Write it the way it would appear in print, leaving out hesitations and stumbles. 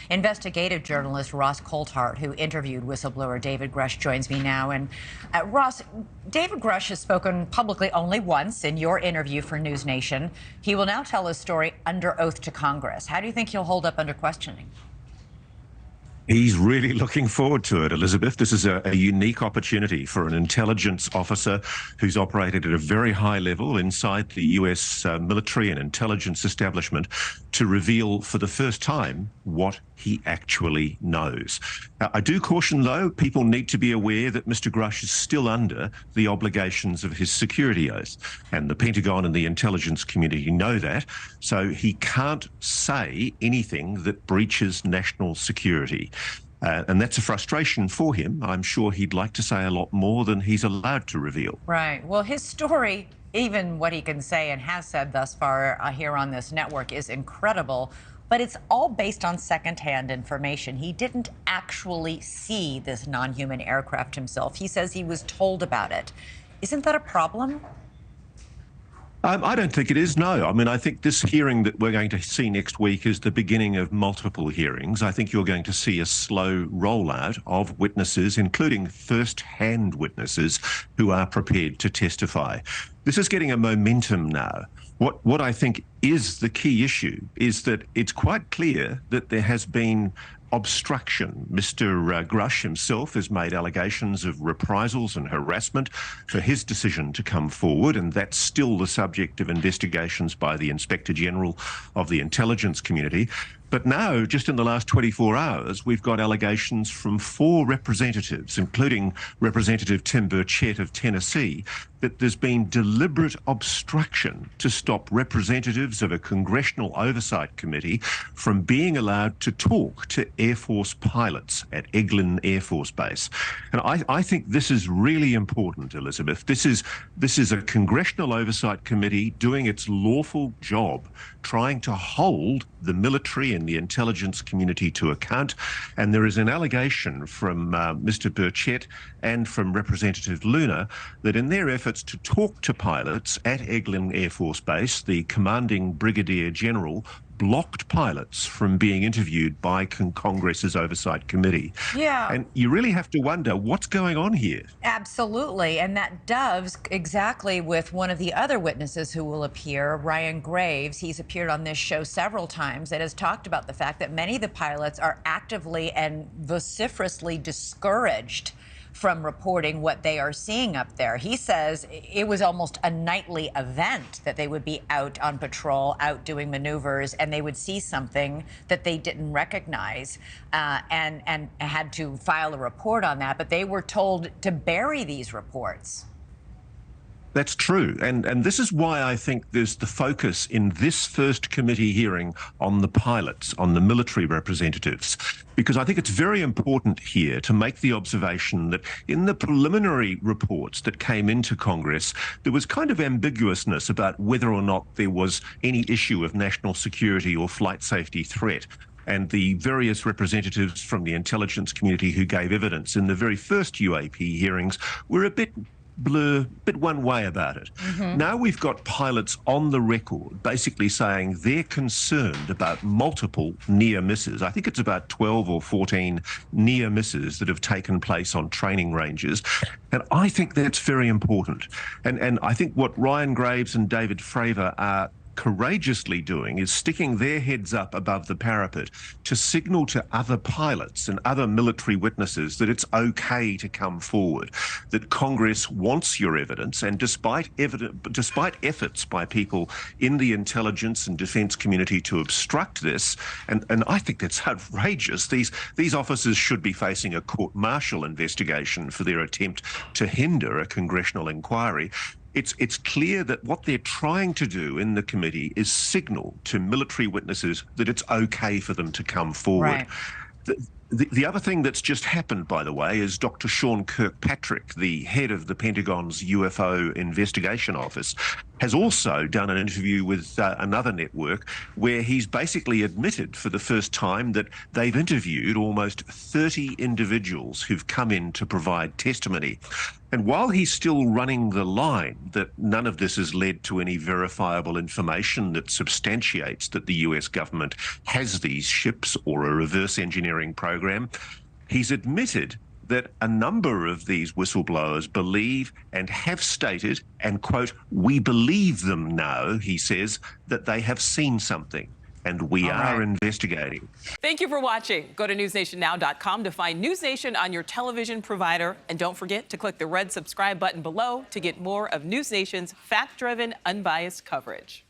Investigative journalist Ross Coulthart, who interviewed whistleblower David Grusch, joins me now. And Ross, David Grusch has spoken publicly only once in your interview for NewsNation. He will now tell his story under oath to Congress. How do you think he'll hold up under questioning? He's really looking forward to it, Elizabeth. This is a unique opportunity for an intelligence officer who's operated at a very high level inside the US military and intelligence establishment to reveal for the first time what he actually knows. I do caution, though, people need to be aware that Mr. Grusch is still under the obligations of his security oath, and the Pentagon and the intelligence community know that, so he can't say anything that breaches national security. And that's a frustration for him. I'm sure he'd like to say a lot more than he's allowed to reveal. Right. Well, his story, even what he can say and has said thus far here on this network, is incredible. But it's all based on secondhand information. He didn't actually see this non-human aircraft himself. He says he was told about it. Isn't that a problem? I don't think it is, no. I mean, I think this hearing that we're going to see next week is the beginning of multiple hearings. I think you're going to see a slow rollout of witnesses, including first-hand witnesses who are prepared to testify. This is getting a momentum now. What I think is the key issue is that it's quite clear that there has been obstruction. Mr. Grusch himself has made allegations of reprisals and harassment for his decision to come forward, and that's still the subject of investigations by the Inspector General of the intelligence community. But now, just in the last 24 hours, we've got allegations from 4 representatives, including Representative Tim Burchett of Tennessee, that there's been deliberate obstruction to stop representatives of a congressional oversight committee from being allowed to talk to Air Force pilots at Eglin Air Force Base. And I think this is really important, Elizabeth. This is a congressional oversight committee doing its lawful job, trying to hold the military and the intelligence community to account. And there is an allegation from Mr. Burchett and from Representative Luna that in their efforts to talk to pilots at Eglin Air Force Base, the commanding Brigadier General blocked pilots from being interviewed by Congress's Oversight Committee. Yeah. And you really have to wonder what's going on here. Absolutely. And that doves exactly with one of the other witnesses who will appear, Ryan Graves. He's appeared on this show several times and has talked about the fact that many of the pilots are actively and vociferously discouraged from reporting what they are seeing up there. He says it was almost a nightly event that they would be out on patrol, out doing maneuvers, and they would see something that they didn't recognize and had to file a report on that. But they were told to bury these reports. That's true. And this is why I think there's the focus in this first committee hearing on the pilots, on the military representatives, because I think it's very important here to make the observation that in the preliminary reports that came into Congress, there was kind of ambiguousness about whether or not there was any issue of national security or flight safety threat. And the various representatives from the intelligence community who gave evidence in the very first UAP hearings were a bit one way about it. Now we've got pilots on the record basically saying they're concerned about multiple near misses. I think it's about 12 or 14 near misses that have taken place on training ranges. And I think that's very important. And I think what Ryan Graves and David Fravor are courageously doing is sticking their heads up above the parapet to signal to other pilots and other military witnesses that it's okay to come forward, that Congress wants your evidence, and despite efforts by people in the intelligence and defense community to obstruct this, and I think that's outrageous. These officers should be facing a court-martial investigation for their attempt to hinder a congressional inquiry. It's clear that what they're trying to do in the committee is signal to military witnesses that it's okay for them to come forward. Right. The other thing that's just happened, by the way, is Dr. Sean Kirkpatrick, the head of the Pentagon's UFO investigation office, has also done an interview with another network where he's basically admitted for the first time that they've interviewed almost 30 individuals who've come in to provide testimony. And while he's still running the line that none of this has led to any verifiable information that substantiates that the US government has these ships or a reverse engineering program, he's admitted that a number of these whistleblowers believe and have stated, and quote, "We believe them now," he says, that they have seen something, and we are investigating. Thank you for watching. Go to newsnationnow.com to find NewsNation on your television provider. And don't forget to click the red subscribe button below to get more of NewsNation's fact-driven, unbiased coverage.